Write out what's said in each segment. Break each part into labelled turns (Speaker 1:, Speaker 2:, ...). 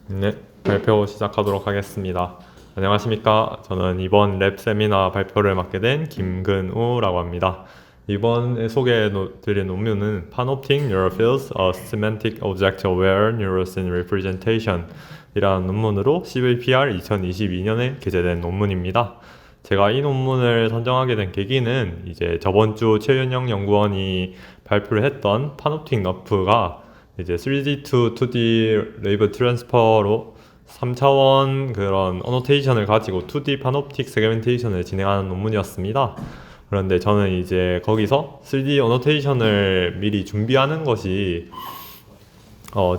Speaker 1: 네, 발표 시작하도록 하겠습니다. 안녕하십니까. 저는 이번 랩 세미나 발표를 맡게 된 김근우라고 합니다. 이번에 소개해드릴 논문은 Panoptic Neural Fields, a Semantic Object Aware Neural Scene Representation 이라는 논문으로 CVPR 2022년에 게재된 논문입니다. 제가 이 논문을 선정하게 된 계기는 이제 저번 주 최윤영 연구원이 발표를 했던 파노틱 너프가 이제 3D to 2D 레이블 트랜스퍼로 3차원 그런 어노테이션을 가지고 2D 파노프틱 세그멘테이션을 진행하는 논문이었습니다. 그런데 저는 이제 거기서 3D 어노테이션을 미리 준비하는 것이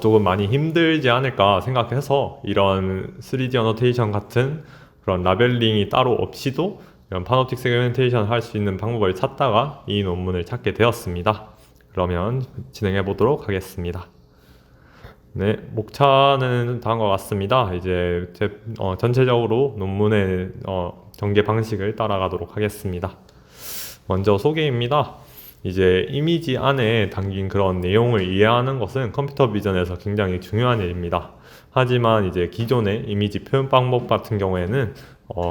Speaker 1: 조금 많이 힘들지 않을까 생각해서 이런 3D 어노테이션 같은 그런 라벨링이 따로 없이도 이런 파노틱 세그멘테이션 할 수 있는 방법을 찾다가 이 논문을 찾게 되었습니다. 그러면 진행해 보도록 하겠습니다. 네, 목차는 다음과 같습니다. 이제 전체적으로 논문의 전개 방식을 따라가도록 하겠습니다. 먼저 소개입니다. 이제 이미지 안에 담긴 그런 내용을 이해하는 것은 컴퓨터 비전에서 굉장히 중요한 일입니다. 하지만 이제 기존의 이미지 표현 방법 같은 경우에는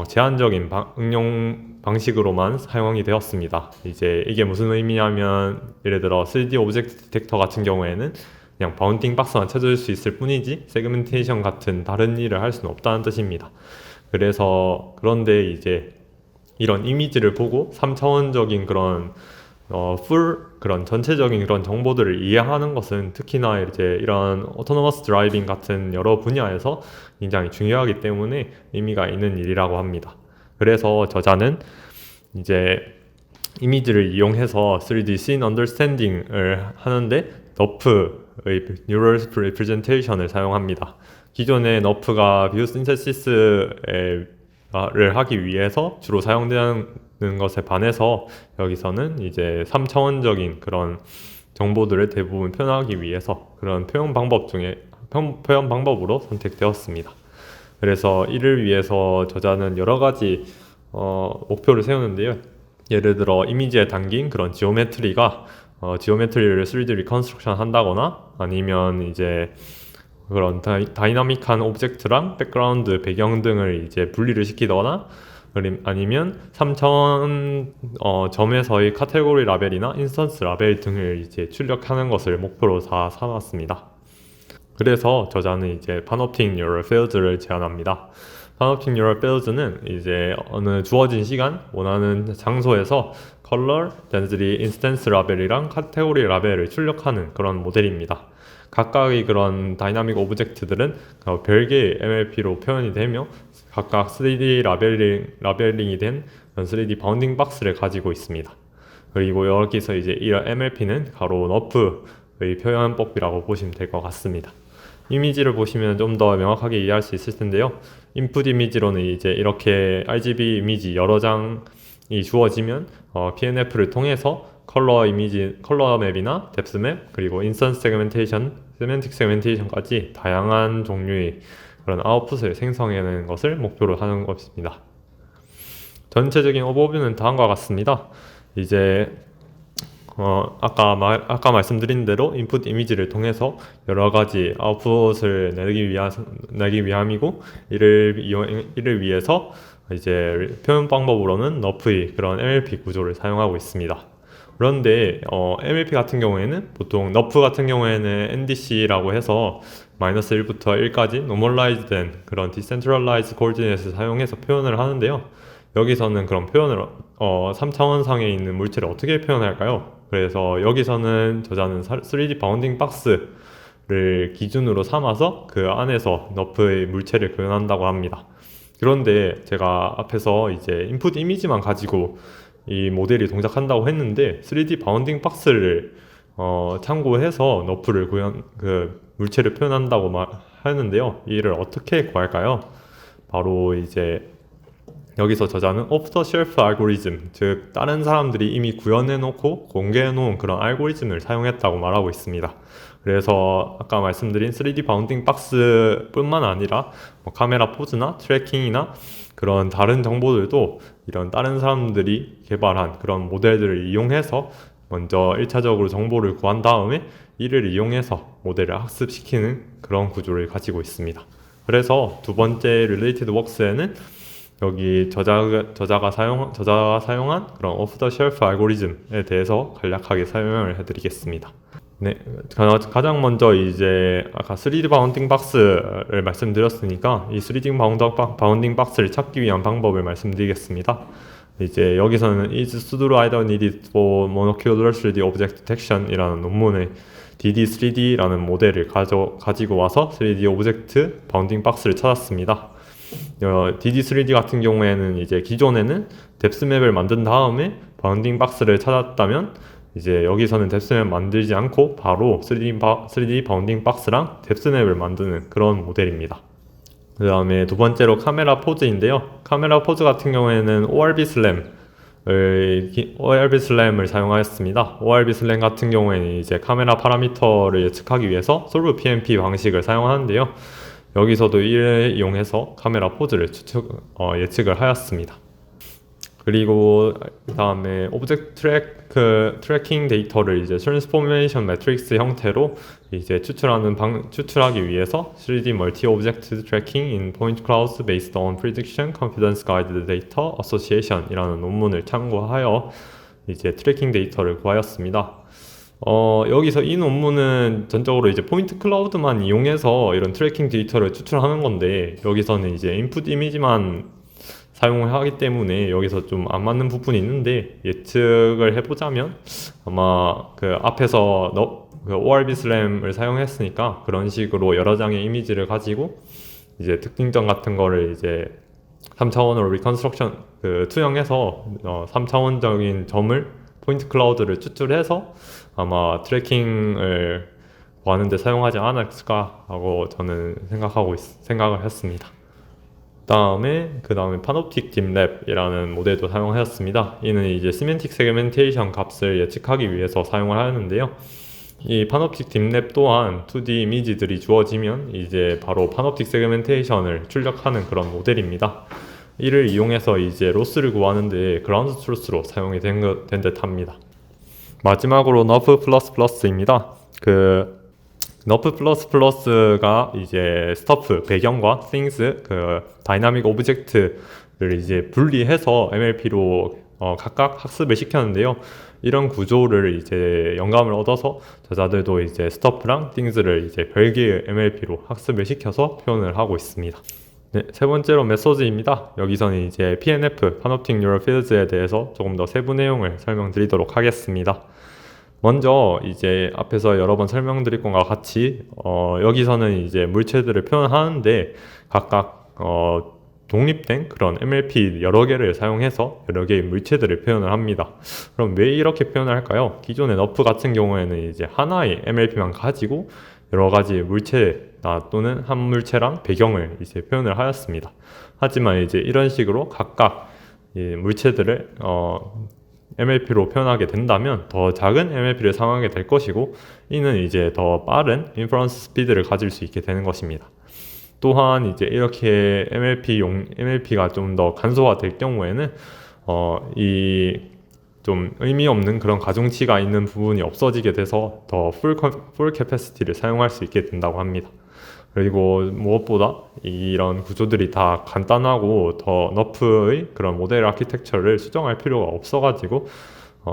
Speaker 1: 제한적인 응용 방식으로만 사용이 되었습니다. 이제 이게 무슨 의미냐면 예를 들어 3D 오브젝트 디텍터 같은 경우에는 그냥 바운딩 박스만 찾을 수 있을 뿐이지 세그멘테이션 같은 다른 일을 할 수는 없다는 뜻입니다. 그런데 이제 이런 이미지를 보고 3차원적인 그런 전체적인 그런 정보들을 이해하는 것은 특히나 이제 이런 오토노머스 드라이빙 같은 여러 분야에서 굉장히 중요하기 때문에 의미가 있는 일이라고 합니다. 그래서 저자는 이제 이미지를 이용해서 3D Scene Understanding을 하는데 너프의 Neural Representation을 사용합니다. 기존의 너프가 View Synthesis를 하기 위해서 주로 사용되는 것에 반해서 여기서는 이제 3차원적인 그런 정보들을 대부분 표현하기 위해서 그런 표현 방법으로 선택되었습니다. 그래서 이를 위해서 저자는 여러 가지 목표를 세우는데요. 예를 들어 이미지에 담긴 그런 지오메트리가 지오메트리를 3D 리컨스트럭션 한다거나 아니면 이제 그런 다이나믹한 오브젝트랑 백그라운드 배경 등을 이제 분리를 시키거나 아니면 3차원 점에서의 카테고리 라벨이나 인스턴스 라벨 등을 이제 출력하는 것을 목표로 다 삼았습니다. 그래서 저자는 이제 파노틱 뉴럴 필드를 제안합니다. 파노틱 뉴럴 필드는 이제 어느 주어진 시간, 원하는 장소에서 컬러, 덴시티, 인스턴스 라벨이랑 카테고리 라벨을 출력하는 그런 모델입니다. 각각의 그런 다이나믹 오브젝트들은 별개의 MLP로 표현이 되며 각각 3D 라벨링이 된 3D 바운딩 박스를 가지고 있습니다. 그리고 여기서 이제 이 MLP는 가로 너프의 표현법이라고 보시면 될 것 같습니다. 이미지를 보시면 좀 더 명확하게 이해할 수 있을 텐데요. 인풋 이미지로는 이제 이렇게 RGB 이미지 여러 장이 주어지면 PNF를 통해서 컬러 맵이나 뎁스 맵, 그리고 인스턴스 세그멘테이션, 세멘틱 세그멘테이션까지 다양한 종류의 그런 아웃풋을 생성해내는 것을 목표로 하는 것입니다. 전체적인 오버뷰는 다음과 같습니다. 이제 아까 말씀드린 대로 인풋 이미지를 통해서 여러 가지 아웃풋을 내기 위함이고 이를 위해서 이제 표현 방법으로는 너프의 그런 MLP 구조를 사용하고 있습니다. 그런데 MLP 같은 경우에는 보통 너프 같은 경우에는 NDC라고 해서 마이너스 1부터 1까지 노멀라이즈 된 그런 디센트럴라이즈 코디네이트를 사용해서 표현을 하는데요. 여기서는 그런 표현을 3차원상에 있는 물체를 어떻게 표현할까요? 그래서 여기서는 저자는 3D 바운딩 박스를 기준으로 삼아서 그 안에서 너프의 물체를 표현한다고 합니다. 그런데 제가 앞에서 이제 인풋 이미지만 가지고 이 모델이 동작한다고 했는데 3D 바운딩 박스를 참고해서 너프를 물체를 표현한다고 하는데요. 이를 어떻게 구할까요? 바로 이제 여기서 저자는 오프 더 쉘프 알고리즘, 즉 다른 사람들이 이미 구현해놓고 공개해놓은 그런 알고리즘을 사용했다고 말하고 있습니다. 그래서 아까 말씀드린 3D 바운딩 박스 뿐만 아니라 카메라 포즈나 트래킹이나 그런 다른 정보들도 이런 다른 사람들이 개발한 그런 모델들을 이용해서 먼저 1차적으로 정보를 구한 다음에 이를 이용해서 모델을 학습시키는 그런 구조를 가지고 있습니다. 그래서 두 번째 related works에는 여기 저자가 사용한 그런 off the shelf 알고리즘에 대해서 간략하게 설명을 해드리겠습니다. 네, 가장 먼저 이제 아까 3D 바운딩 박스를 말씀드렸으니까 이 3D 바운딩 박스를 찾기 위한 방법을 말씀드리겠습니다. 이제 여기서는 is pseudo either needed for monocular 3D object detection 이라는 논문에 DD3D라는 모델을 가지고 와서 3D 오브젝트 바운딩 박스를 찾았습니다. DD3D 같은 경우에는 이제 기존에는 뎁스맵을 만든 다음에 바운딩 박스를 찾았다면 이제 여기서는 뎁스맵 만들지 않고 바로 3D 바운딩 박스랑 뎁스맵을 만드는 그런 모델입니다. 그 다음에 두 번째로 카메라 포즈인데요. 카메라 포즈 같은 경우에는 ORB 슬램을 사용하였습니다. ORB 슬램 같은 경우에는 이제 카메라 파라미터를 예측하기 위해서 솔브 PMP 방식을 사용하는데요. 여기서도 이를 이용해서 카메라 포즈를 예측을 하였습니다. 그리고 그 다음에 오브젝트 트래킹 데이터를 이제 트랜스포메이션 매트릭스 형태로 이제 추출하기 위해서 3D 멀티 오브젝트 트래킹 in point clouds based on prediction confidence guided data association 이라는 논문을 참고하여 이제 트래킹 데이터를 구하였습니다. 여기서 이 논문은 전적으로 이제 포인트 클라우드만 이용해서 이런 트래킹 데이터를 추출하는 건데, 여기서는 이제 인풋 이미지만 사용을 하기 때문에 여기서 좀 안 맞는 부분이 있는데, 예측을 해보자면 아마 그 앞에서 그 ORB 슬램을 사용했으니까 그런 식으로 여러 장의 이미지를 가지고 이제 특징점 같은 거를 이제 3차원으로 리컨스트럭션 투영해서 3차원적인 점을 포인트 클라우드를 추출해서 아마 트래킹을 구하는데 사용하지 않았을까 하고 저는 생각을 했습니다. 그 다음에 파놉틱 딥랩이라는 모델도 사용하였습니다. 이는 이제 시멘틱 세그멘테이션 값을 예측하기 위해서 사용을 하였는데요. 이 파놉틱 딥랩 또한 2D 이미지들이 주어지면 이제 바로 파놉틱 세그멘테이션을 출력하는 그런 모델입니다. 이를 이용해서 이제 로스를 구하는데 그라운드 트루스로 사용이 된 듯합니다. 마지막으로 너프++입니다. 너프++가 이제 스터프, 배경과 things, 다이나믹 오브젝트를 이제 분리해서 MLP로 각각 학습을 시켰는데요. 이런 구조를 이제 영감을 얻어서 저자들도 이제 스터프랑 things를 이제 별개의 MLP로 학습을 시켜서 표현을 하고 있습니다. 네, 세 번째로 메소드입니다. 여기서는 이제 PNF, 파놉틱 뉴럴 필드에 대해서 조금 더 세부 내용을 설명드리도록 하겠습니다. 먼저 이제 앞에서 여러 번 설명드릴 것과 같이 여기서는 이제 물체들을 표현하는데 각각 독립된 그런 MLP 여러 개를 사용해서 여러 개의 물체들을 표현을 합니다. 그럼 왜 이렇게 표현을 할까요? 기존의 너프 같은 경우에는 이제 하나의 MLP만 가지고 여러 가지 물체나 또는 한 물체랑 배경을 이제 표현을 하였습니다. 하지만 이제 이런 식으로 각각 물체들을 MLP로 표현하게 된다면 더 작은 MLP를 사용하게 될 것이고, 이는 이제 더 빠른 인퍼런스 스피드를 가질 수 있게 되는 것입니다. 또한 이제 이렇게 MLP가 좀 더 간소화될 경우에는 이 좀 의미 없는 그런 가중치가 있는 부분이 없어지게 돼서 더 풀 캐패시티를 사용할 수 있게 된다고 합니다. 그리고 무엇보다 이런 구조들이 다 간단하고 더 너프의 그런 모델 아키텍처를 수정할 필요가 없어가지고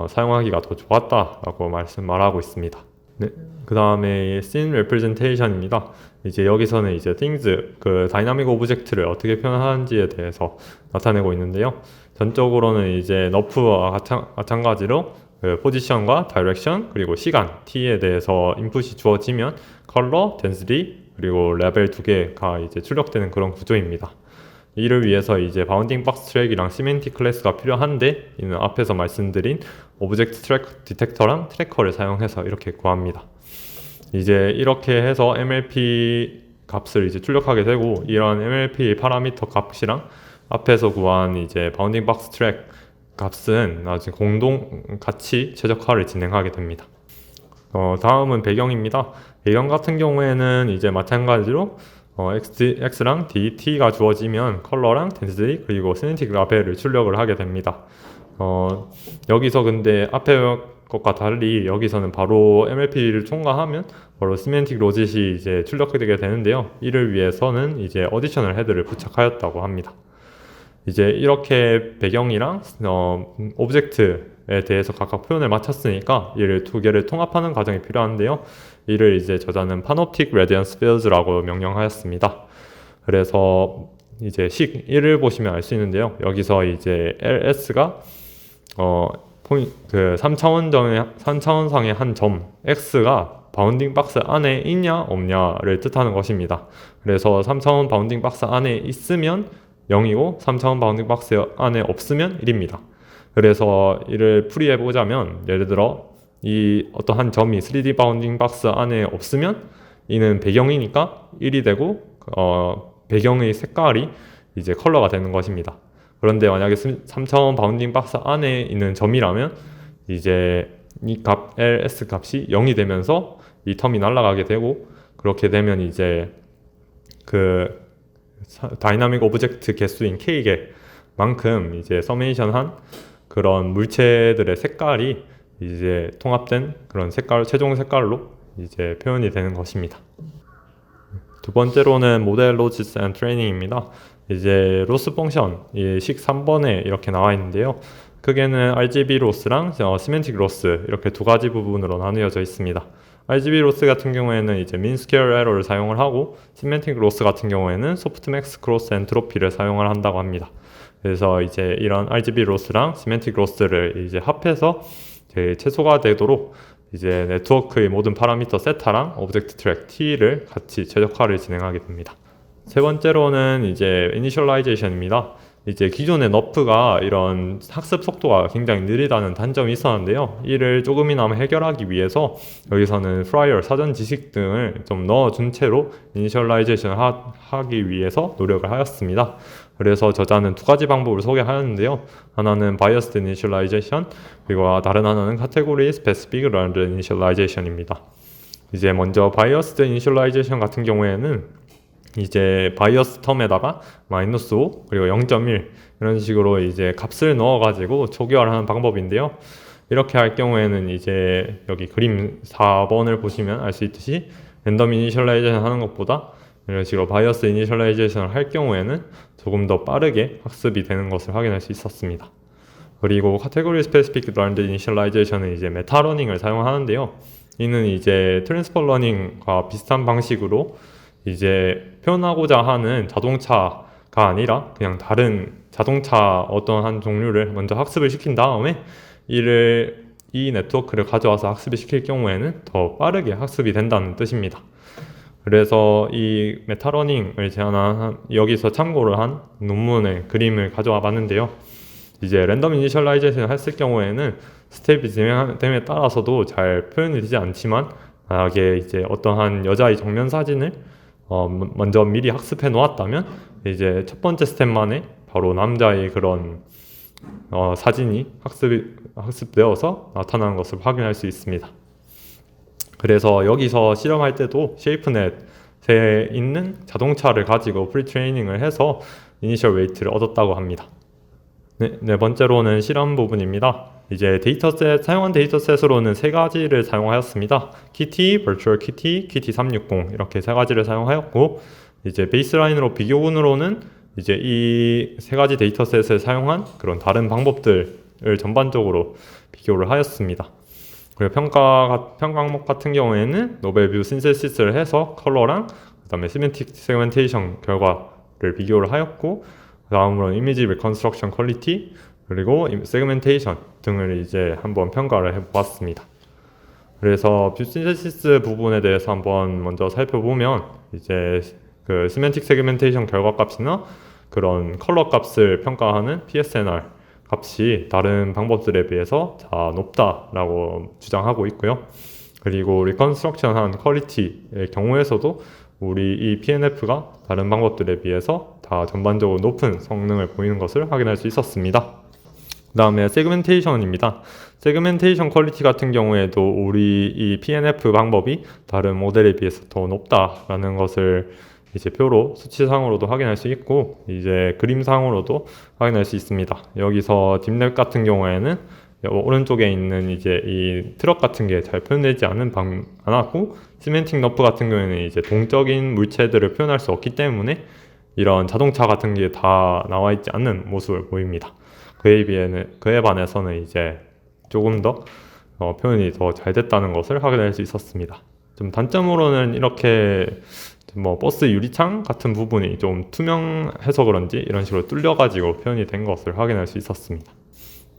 Speaker 1: 사용하기가 더 좋았다라고 말하고 있습니다. 네, 그 다음에 Scene Representation입니다. 이제 여기서는 이제 things, 다이나믹 오브젝트를 어떻게 표현하는지에 대해서 나타내고 있는데요. 전적으로는 이제 너프와 마찬가지로 포지션과 다이렉션 그리고 시간 t에 대해서 인풋이 주어지면 컬러, 덴시티 그리고 레벨 두 개가 이제 출력되는 그런 구조입니다. 이를 위해서 이제 바운딩 박스 트랙이랑 시멘틱 클래스가 필요한데, 이는 앞에서 말씀드린 오브젝트 트랙 디텍터랑 트래커를 사용해서 이렇게 구합니다. 이제 이렇게 해서 MLP 값을 이제 출력하게 되고, 이런 MLP 파라미터 값이랑 앞에서 구한 이제 바운딩 박스 트랙 값은 나중에 같이 최적화를 진행하게 됩니다. 다음은 배경입니다. 배경 같은 경우에는 이제 마찬가지로 X랑 DT가 주어지면 컬러랑 덴시티 그리고 시네틱 라벨을 출력을 하게 됩니다. 여기서 근데 앞에 것과 달리 여기서는 바로 MLP를 통과하면 바로 시멘틱 로짓이 이제 출력되게 되는데요. 이를 위해서는 이제 어디셔널 헤드를 부착하였다고 합니다. 이제 이렇게 배경이랑 오브젝트에 대해서 각각 표현을 마쳤으니까 이를 두 개를 통합하는 과정이 필요한데요. 이를 이제 저자는 Panoptic Radiance Fields라고 명명하였습니다. 그래서 이제 식 1을 보시면 알 수 있는데요. 여기서 이제 LS가 그 3차원상의 한 점 X가 바운딩 박스 안에 있냐 없냐를 뜻하는 것입니다. 그래서 3차원 바운딩 박스 안에 있으면 0이고 3차원 바운딩 박스 안에 없으면 1입니다. 그래서 이를 풀이해 보자면 예를 들어 이 어떤 한 점이 3D 바운딩 박스 안에 없으면 이는 배경이니까 1이 되고 배경의 색깔이 이제 컬러가 되는 것입니다. 그런데 만약에 3차원 바운딩 박스 안에 있는 점이라면 이제 이 값 ls 값이 0이 되면서 이 텀이 날아가게 되고, 그렇게 되면 이제 그 다이나믹 오브젝트 개수인 k개만큼 이제 서메이션한 그런 물체들의 색깔이 이제 통합된 그런 최종 색깔로 이제 표현이 되는 것입니다. 두 번째로는 모델 로지스 앤 트레이닝입니다. 이제 로스 펑션, 식 3번에 이렇게 나와 있는데요. 크게는 RGB 로스랑 시멘틱 로스 이렇게 두 가지 부분으로 나누어져 있습니다. RGB 로스 같은 경우에는 이제 민 스퀘어 에러를 사용을 하고, 시멘틱 로스 같은 경우에는 소프트맥스 크로스 엔트로피를 사용을 한다고 합니다. 그래서 이제 이런 RGB 로스랑 시멘틱 로스를 이제 합해서 최소가 되도록 이제 네트워크의 모든 파라미터 세타랑 오브젝트 트랙 T를 같이 최적화를 진행하게 됩니다. 세 번째로는 이제 이니셜라이제이션입니다. 이제 기존의 너프가 이런 학습 속도가 굉장히 느리다는 단점이 있었는데요. 이를 조금이나마 해결하기 위해서 여기서는 프라이어 사전 지식 등을 좀 넣어준 채로 이니셜라이제이션 하기 위해서 노력을 하였습니다. 그래서 저자는 두 가지 방법을 소개하였는데요. 하나는 바이어스드 이니셜라이제이션, 그리고 다른 하나는 카테고리 스페시픽 런드 이니셜라이제이션입니다. 이제 먼저 바이어스드 이니셜라이제이션 같은 경우에는 이제 바이어스 텀에다가 -5 그리고 0.1 이런 식으로 이제 값을 넣어가지고 초기화를 하는 방법인데요. 이렇게 할 경우에는 이제 여기 그림 4번을 보시면 알 수 있듯이 랜덤 이니셜라이제이션 하는 것보다 이런 식으로 바이어스 이니셜라이제이션을 할 경우에는 조금 더 빠르게 학습이 되는 것을 확인할 수 있었습니다. 그리고 카테고리 스페시픽 런드 이니셜라이제이션은 이제 메타러닝을 사용하는데요. 이는 이제 트랜스퍼 러닝과 비슷한 방식으로 이제 표현하고자 하는 자동차가 아니라 그냥 다른 자동차 어떤 한 종류를 먼저 학습을 시킨 다음에 이 네트워크를 가져와서 학습을 시킬 경우에는 더 빠르게 학습이 된다는 뜻입니다. 그래서 이 메타러닝을 여기서 참고를 한 논문의 그림을 가져와 봤는데요. 이제 랜덤 이니셜라이제이션을 했을 경우에는 스텝이 진행됨에 따라서도 잘 표현이 되지 않지만, 만약에 이제 어떠한 여자의 정면 사진을 먼저 미리 학습해 놓았다면 이제 첫 번째 스텝만에 바로 남자의 그런 사진이 학습되어서 나타나는 것을 확인할 수 있습니다. 그래서 여기서 실험할 때도 쉐이프넷에 있는 자동차를 가지고 프리트레이닝을 해서 이니셜 웨이트를 얻었다고 합니다. 네 번째로는 실험 부분입니다. 이제 사용한 데이터셋으로는 세 가지를 사용하였습니다. Kitty, Virtual Kitty, Kitty 360 이렇게 세 가지를 사용하였고, 이제 베이스라인으로 비교군으로는 이제 이 세 가지 데이터셋을 사용한 그런 다른 방법들을 전반적으로 비교를 하였습니다. 그리고 평가 항목 같은 경우에는 노벨 뷰 신세시스를 해서 컬러랑 그다음에 시멘틱 세그멘테이션 결과를 비교를 하였고, 다음으로 이미지 리컨스트럭션 퀄리티 그리고 세그멘테이션 등을 이제 한번 평가를 해보았습니다. 그래서 뷰 신세시스 부분에 대해서 한번 먼저 살펴보면, 이제 그 시멘틱 세그멘테이션 결과 값이나 그런 컬러 값을 평가하는 PSNR 값이 다른 방법들에 비해서 다 높다라고 주장하고 있고요. 그리고 리컨스트럭션한 퀄리티의 경우에서도 우리 이 PNF가 다른 방법들에 비해서 다 전반적으로 높은 성능을 보이는 것을 확인할 수 있었습니다. 그 다음에 세그멘테이션입니다. 세그멘테이션 퀄리티 같은 경우에도 우리 이 PNF 방법이 다른 모델에 비해서 더 높다라는 것을 이제 표로 수치상으로도 확인할 수 있고, 이제 그림상으로도 확인할 수 있습니다. 여기서 딥랩 같은 경우에는 오른쪽에 있는 이제 이 트럭 같은 게 잘 표현되지 않았고, 시멘틱 러프 같은 경우에는 이제 동적인 물체들을 표현할 수 없기 때문에 이런 자동차 같은 게 다 나와 있지 않는 모습을 보입니다. 그에 반해서는 이제 조금 더 표현이 더 잘 됐다는 것을 확인할 수 있었습니다. 좀 단점으로는 이렇게 뭐 버스 유리창 같은 부분이 좀 투명해서 그런지 이런 식으로 뚫려가지고 표현이 된 것을 확인할 수 있었습니다.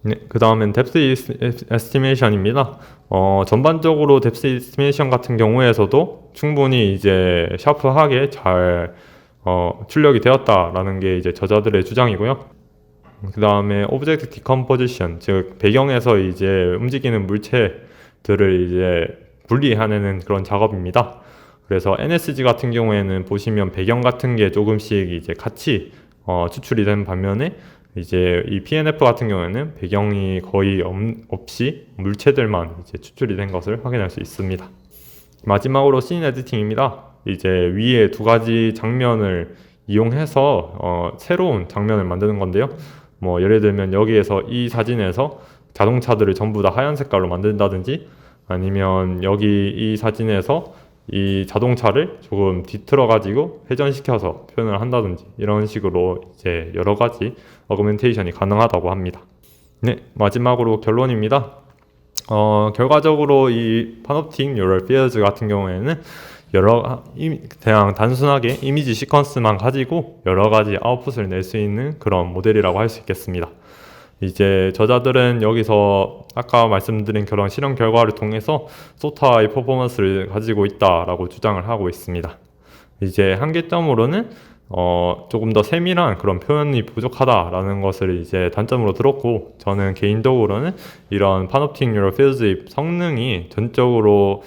Speaker 1: 네, 그 다음엔 뎁스 에스티메이션입니다. 전반적으로 뎁스 에스티메이션 같은 경우에서도 충분히 이제 샤프하게 잘 출력이 되었다라는 게 이제 저자들의 주장이고요. 그 다음에 오브젝트 디컴포지션, 즉 배경에서 이제 움직이는 물체들을 이제 분리해내는 그런 작업입니다. 그래서 NSG 같은 경우에는 보시면 배경 같은 게 조금씩 이제 같이 추출이 된 반면에 이제 이 PNF 같은 경우에는 배경이 거의 없이 물체들만 이제 추출이 된 것을 확인할 수 있습니다. 마지막으로 씬 에디팅입니다. 이제 위에 두 가지 장면을 이용해서 새로운 장면을 만드는 건데요. 뭐 예를 들면 여기에서 이 사진에서 자동차들을 전부 다 하얀 색깔로 만든다든지, 아니면 여기 이 사진에서 이 자동차를 조금 뒤틀어 가지고 회전시켜서 표현을 한다든지, 이런 식으로 이제 여러 가지 어그멘테이션이 가능하다고 합니다. 네, 마지막으로 결론입니다. 결과적으로 이 파놉틱 뉴럴 피어즈 같은 경우에는 그냥 단순하게 이미지 시퀀스만 가지고 여러 가지 아웃풋을 낼 수 있는 그런 모델이라고 할 수 있겠습니다. 이제 저자들은 여기서 아까 말씀드린 그런 실험 결과를 통해서 소타의 퍼포먼스를 가지고 있다라고 주장을 하고 있습니다. 이제 한계점으로는 조금 더 세밀한 그런 표현이 부족하다라는 것을 이제 단점으로 들었고, 저는 개인적으로는 이런 파놉틱 뉴럴 필드의 성능이 전적으로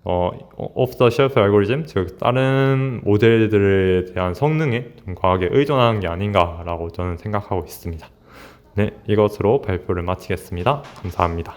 Speaker 1: off the shelf 알고리즘, 즉 다른 모델들에 대한 성능에 좀 과하게 의존하는 게 아닌가라고 저는 생각하고 있습니다. 네, 이것으로 발표를 마치겠습니다. 감사합니다.